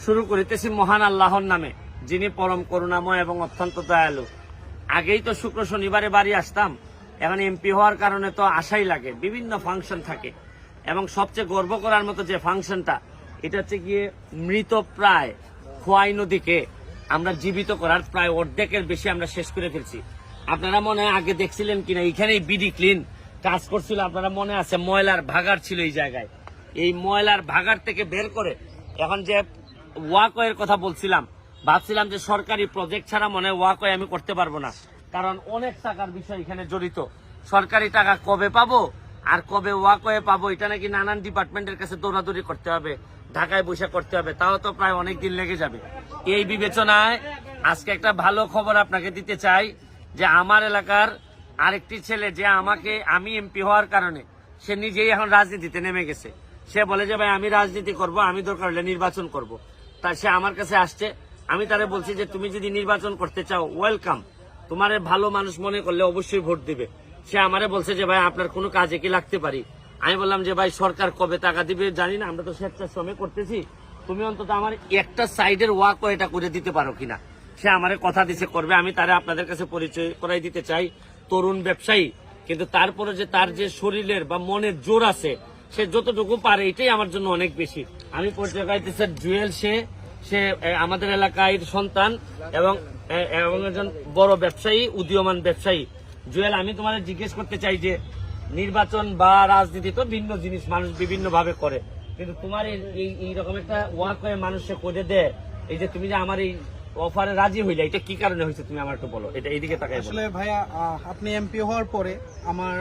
শুরু করিতেছি মহান আল্লাহর নামে, যিনি পরম করুণাময় এবং অত্যন্ত দয়ালু। আগেই তো শুক্র শনিবারে বাড়ি আসতাম, এখন এমপি হওয়ার কারণে তো আশাই লাগে, বিভিন্ন ফাংশন থাকে এবং সবচেয়ে গর্ব করার মতো যে ফাংশনটা, এটা হচ্ছে গিয়ে মৃত প্রায় খোয়াই নদীকে আমরা জীবিত করার প্রায় অর্ধেকের বেশি আমরা শেষ করে ফেলছি। আপনারা মনে হয় আগে দেখছিলেন কিনা, এখানেই বিডি ক্লিন কাজ করছিল, আপনারা মনে আছে ময়লার ভাগার ছিল এই জায়গায়। এই ময়লার ভাগার থেকে বের করে এখন যে ওয়াকওয়ের কথা বলছিলাম, ভাবছিলাম যে সরকারি প্রজেক্ট ছাড়া মনে হয় ওয়াকওয়ে আমি করতে পারবো না, কারণ অনেক টাকার বিষয় এখানে জড়িত। সরকারি টাকা কবে পাবো আর কবে ওয়াকওয়ে পাবো, এটা নাকি নানান ডিপার্টমেন্টের কাছে দৌড়াদৌড়ি করতে হবে, ঢাকায় বসে করতে হবে, তাও তো প্রায় অনেক দিন লেগে যাবে। এই বিবেচনায় আজকে একটা ভালো খবর আপনাকে দিতে চাই যে আমার এলাকার আরেকটি ছেলে, যে আমি এমপি হওয়ার কারণে সে নিজেই এখন রাজনীতিতে নেমে গেছে। সে বলে যে ভাই আমি রাজনীতি করব, আমি দরকার হলে নির্বাচন করব। তাই সে আমার কাছে আসছে, আমি তারে বলছি যে তুমি যদি নির্বাচন করতে চাও ওয়েলকাম, তোমারে ভালো মানুষ মনে করলে অবশ্যই ভোট দিবে। সে আমারে বলছে যে ভাই আপনার কোনো কাজে কি লাগতে পারি। আমি বললাম যে ভাই সরকার কবে টাকা দিবে জানি না, আমরা তো স্বেচ্ছাশ্রমে করতেছি, তুমি অন্তত আমার একটা সাইডের ওয়াকওয়েটা করে দিতে পারো কিনা। সে আমারে কথা দিছে করবে। আমি তারে আপনাদের কাছে পরিচয় করাই দিতে চাই, তরুণ ব্যবসায়ী, কিন্তু তারপরে যে তার যে শরীরের বা মনের জোর আছে, সে যতটুকু পারে এটাই আমার জন্য অনেক বেশি। আমি পরিচয় করাইতে স্যার জুয়েল, সে আমাদের এলাকায় সন্তান এবং একজন বড় ব্যবসায়ী, উদীয়মান ব্যবসায়ী। জুয়েল, আমি তোমাদের জিজ্ঞেস করতে চাই যে নির্বাচন বা রাজনীতি তো ভিন্ন জিনিস, মানুষ বিভিন্ন ভাবে করে, কিন্তু তোমার এইরকম একটা ওয়াকওয়ে মানুষকে করে দেয়, এই যে তুমি যে আমার এই অফারে রাজি হইলে, এটা কি কারণে হয়েছে তুমি আমার একটু বলো। এটা এইদিকে তাকাই। আসলে ভাইয়া, আপনি এমপি হওয়ার পরে আমার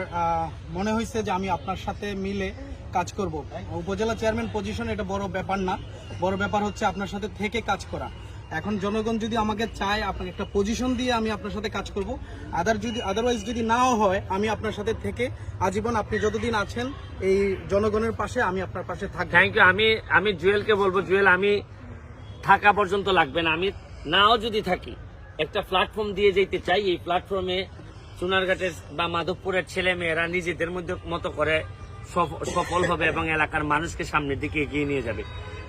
মনে হয়েছে যে আমি আপনার সাথে মিলে কাজ করব। উপজেলা চেয়ারম্যান পজিশন এটা বড় ব্যাপার না, বড় ব্যাপার হচ্ছে আপনার সাথে থেকে কাজ করা। এখন জনগণ যদি আমাকে চায়, আপনাকে একটা পজিশন দিয়ে আমি আপনার সাথে কাজ করব। আদারওয়াইজ যদি নাও হয়, আমি আপনার সাথে থেকে আজীবন, আপনি যতদিন আছেন এই জনগণের পাশে, আমি আপনার পাশে থাকবো। Thank you. আমি জুয়েলকে বলবো, জুয়েল আমি থাকা পর্যন্ত লাগবে না, আমি নাও যদি থাকি একটা প্ল্যাটফর্ম দিয়ে যেতে চাই। এই প্ল্যাটফর্মে চুনারঘাটের বা মাধবপুরের ছেলে মেয়েরা নিজেদের মধ্যে মতো করে সফল হবে এবং এলাকার মানুষকে সামনের দিকে এগিয়ে নিয়ে যাবে।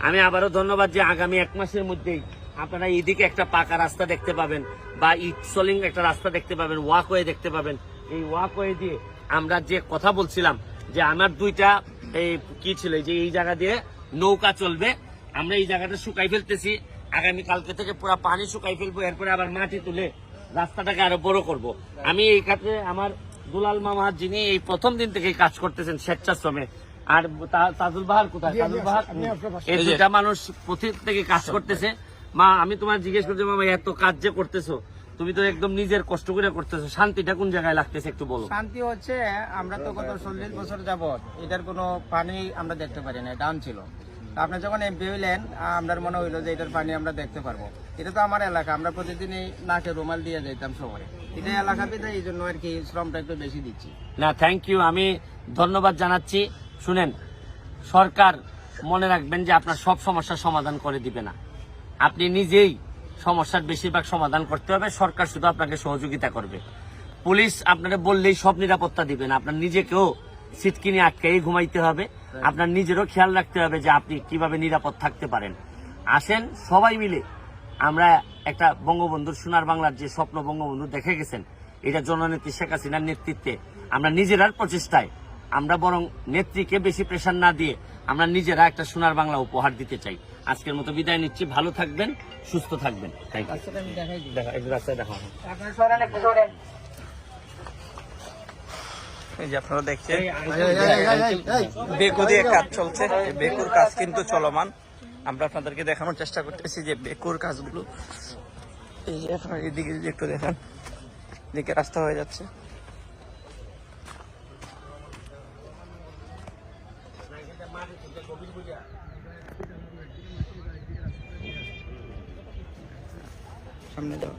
আমি আবারও ধন্যবাদ যে আগামী 1 মাসের মধ্যেই আপনারা এইদিকে একটা পাকা রাস্তা দেখতে পাবেন বা ইট সলিং একটা রাস্তা দেখতে পাবেন, ওয়াকওয়ে দেখতে পাবেন। এই ওয়াকওয়ে দিয়ে আমরা যে কথা বলছিলাম যে আমার 2টা কি ছিল, যে এই জায়গা দিয়ে নৌকা চলবে, আমরা এই জায়গাটা শুকাই ফেলতেছি, আগামী কালকে থেকে পুরো পানি শুকাই ফেলবো, এরপরে আবার মাটি তুলে রাস্তাটাকে আরো বড় করব। আমি এই কাজে আমার দুলাল মামা, যিনি এই প্রথম দিন থেকে কাজ করতেছেন স্বেচ্ছাশ্রমে, আর তাজুল বাহার কোথায়, তাজুল বাহার, এই 2টা মানুষ প্রতি থেকে কাজ করতেছে। মা, আমি তোমার জিজ্ঞেস করছি, মামা এত কাজ যে করতেছো, তুমি তো একদম নিজের কষ্ট করে করতেছো, শান্তিটা কোন জায়গায় লাগতেছে একটু বলো। শান্তি হচ্ছে, আমরা তো গত 40 বছর যাবত এটার কোনো পানি আমরা দেখতে পারি না, ডাউন ছিল। আপনি যখন এমপি হইলেন, আপনার মনে হইলো যে এটার পানি আমরা দেখতে পারবো। এটা তো আমার এলাকা, আমরা প্রতিদিনই নাকে রুমাল দিয়ে যেতাম শহরে, এটা এলাকাতে, এই জন্য আর কি শ্রমটা একটু বেশি দিচ্ছি। না, থ্যাংক ইউ, আমি ধন্যবাদ জানাচ্ছি। শুনেন, সরকার মনে রাখবেন যে আপনার সব সমস্যার সমাধান করে দিবে না, আপনি নিজেই সমস্যার বেশিরভাগ সমাধান করতে হবে, সরকার শুধু আপনাকে সহযোগিতা করবে। পুলিশ আপনারা বললেই সব নিরাপত্তা দিবেন, আপনার নিজেকেও সিটকিনি আটকাই ঘুমাইতে হবে, আপনার নিজেরও খেয়াল রাখতে হবে যে আপনি কিভাবে নিরাপদ থাকতে পারেন। আসেন সবাই মিলে আমরা একটা বঙ্গবন্ধুর, সোনার বাংলার যে স্বপ্ন বঙ্গবন্ধু দেখে গেছেন, এটা জননেত্রী শেখ হাসিনার নেতৃত্বে আমরা নিজেরার প্রচেষ্টায়, আমরা বরং নেত্রীকে বেশি প্রেশার না দিয়ে আমরা নিজেরা একটা সোনার বাংলা উপহার দিতে চাই। আজকের মতো বিদায় নিচ্ছি, ভালো থাকবেন, সুস্থ থাকবেন। Thank you. রাস্তায় দেখা হবে। এই যে আপনারা দেখছেন বেকু দিয়ে কাজ চলছে, বেকুর কাজ কিন্তু চলমান। আমরা আপনাদেরকে দেখানোর চেষ্টা করতেছি যে বেকুর কাজগুলো, এই যে আপনার এদিকে যদি একটু দেখেন, এদিকে রাস্তা হয়ে যাচ্ছে। সামনে যাও।